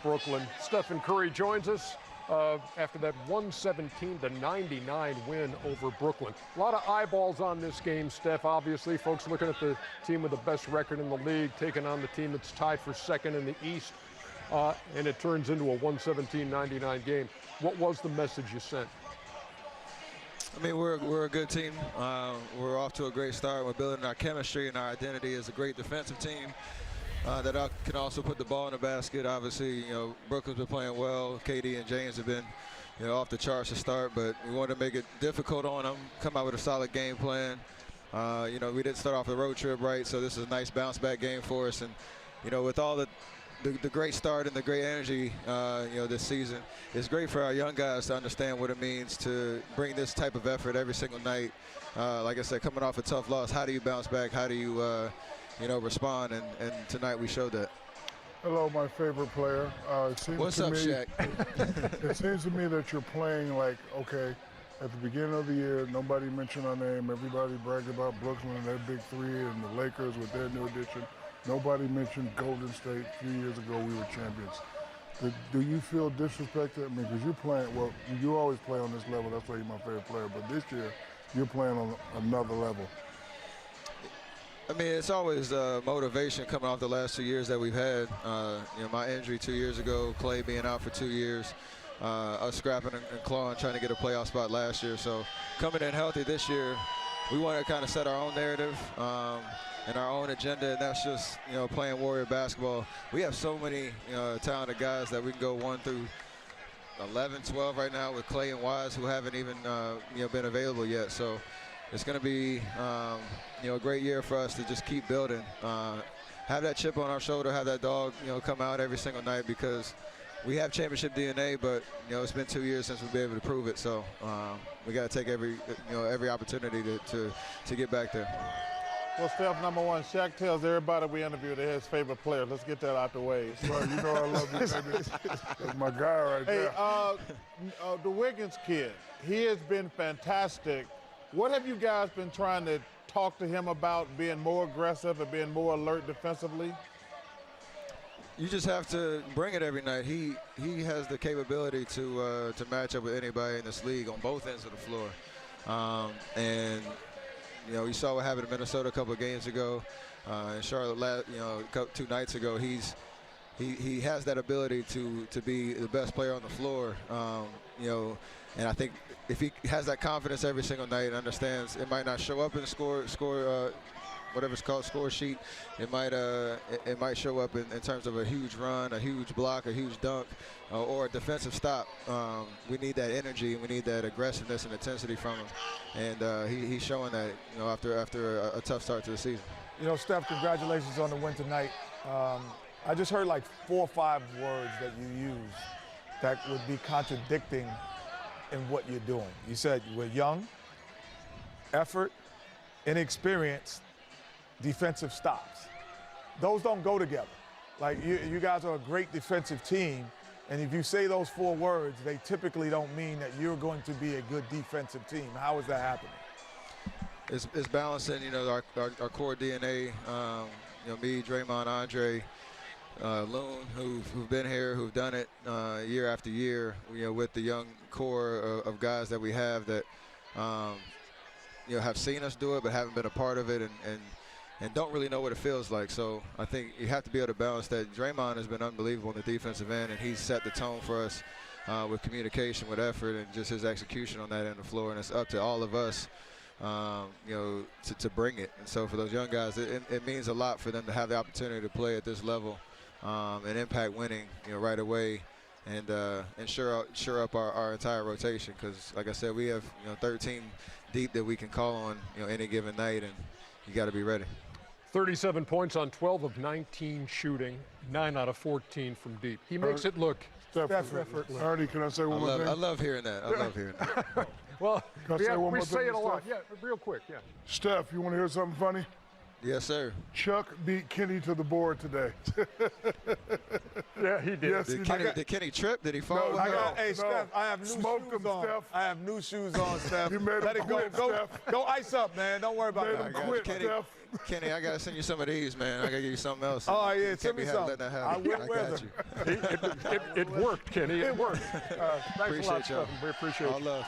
Brooklyn. Stephen Curry joins us after that 117-99 win over Brooklyn. A lot of eyeballs on this game, Steph. Obviously, folks looking at the team with the best record in the league, taking on the team that's tied for second in the East, and it turns into a 117-99 game. What was the message you sent? I mean, we're a good team. We're off to a great start. We're building our chemistry and our identity as a great defensive team that can also put the ball in the basket. Obviously, Brooklyn's been playing well. KD and James have been, off the charts to start, but we wanted to make it difficult on them, come out with a solid game plan. We didn't start off the road trip right, so this is a nice bounce-back game for us. And, with all the great start and the great energy, this season, it's great for our young guys to understand what it means to bring this type of effort every single night. Like I said, coming off a tough loss, how do you bounce back? How do you, respond? And tonight we showed that. Hello, my favorite player. What's up, Shaq? It seems to me that you're playing like, okay, at the beginning of the year, nobody mentioned our name. Everybody bragged about Brooklyn and their big three and the Lakers with their new addition. Nobody mentioned Golden State. A few years ago, we were champions. Do you feel disrespected? I mean, because you're playing, well, you always play on this level. That's why you're my favorite player. But this year, you're playing on another level. I mean, it's always motivation coming off the last 2 years that we've had. My injury 2 years ago, Clay being out for 2 years, us scrapping and clawing, trying to get a playoff spot last year. So coming in healthy this year, we want to kind of set our own narrative and our own agenda, and that's just, playing Warrior basketball. We have so many, talented guys that we can go 1 through 11, 12 right now with Clay and Wise, who haven't even, been available yet. So it's going to be, a great year for us to just keep building, have that chip on our shoulder, have that dog, come out every single night, because we have championship DNA, but it's been 2 years since we've been able to prove it. So we got to take every opportunity to get back there. Well, Steph, number one, Shaq tells everybody we interview they're his favorite player. Let's get that out the way. Well, I love you, baby. That's my guy right there. Hey, the Wiggins kid, he has been fantastic. What have you guys been trying to talk to him about, being more aggressive and being more alert defensively? You just have to bring it every night. He has the capability to match up with anybody in this league on both ends of the floor. You saw what happened in Minnesota a couple of games ago. In Charlotte, 2 nights ago. He has that ability to be the best player on the floor. And I think if he has that confidence every single night and understands it might not show up in the score whatever it's called, score sheet, it might show up in terms of a huge run, a huge block, a huge dunk, or a defensive stop. We need that energy and we need that aggressiveness and intensity from him, and he's showing that after a tough start to the season. Steph, congratulations on the win tonight. I just heard like 4 or 5 words that you used that would be contradicting in what you're doing. You said you were young, effort, inexperienced, defensive stops. Those don't go together. Like, you guys are a great defensive team, and if you say those 4 words, they typically don't mean that you're going to be a good defensive team. How is that happening? It's balancing, our core DNA. Me, Draymond, Andre, Loon, who've been here, who've done it year after year. With the young core of guys that we have that have seen us do it, but haven't been a part of it, and don't really know what it feels like. So I think you have to be able to balance that. Draymond has been unbelievable on the defensive end, and he's set the tone for us with communication, with effort, and just his execution on that end of the floor. And it's up to all of us, to bring it. And so for those young guys, it means a lot for them to have the opportunity to play at this level and impact winning, right away, and sure up our entire rotation. Because, like I said, we have 13 deep that we can call on any given night, and you got to be ready. 37 points on 12 of 19 shooting, 9 out of 14 from deep. He makes it look effortless. Artie, can I say one more thing? I love hearing that. I love hearing that. Well, Can I say one more we thing say it to a lot. Steph? Yeah, real quick, yeah. Steph, you want to hear something funny? Yes, sir. Chuck beat Kenny to the board today. Yeah, he did. Yes, he Did Kenny trip? Did he fall? No, Hey, Steph, I have new Smoked shoes him, on. Steph. I have new shoes on, Steph. You made Let him it go. quit, Go, Steph. go ice up, man. Don't worry about Made that. him got quit, Kenny. Steph. Kenny, I gotta send you some of these, man. I gotta give you something else. Oh, yeah, Can't send be me letting some. that I happen. will wear got them. you. It worked, Kenny. It worked. Thanks a lot, Appreciate y'all. Stephen. We appreciate All you. love.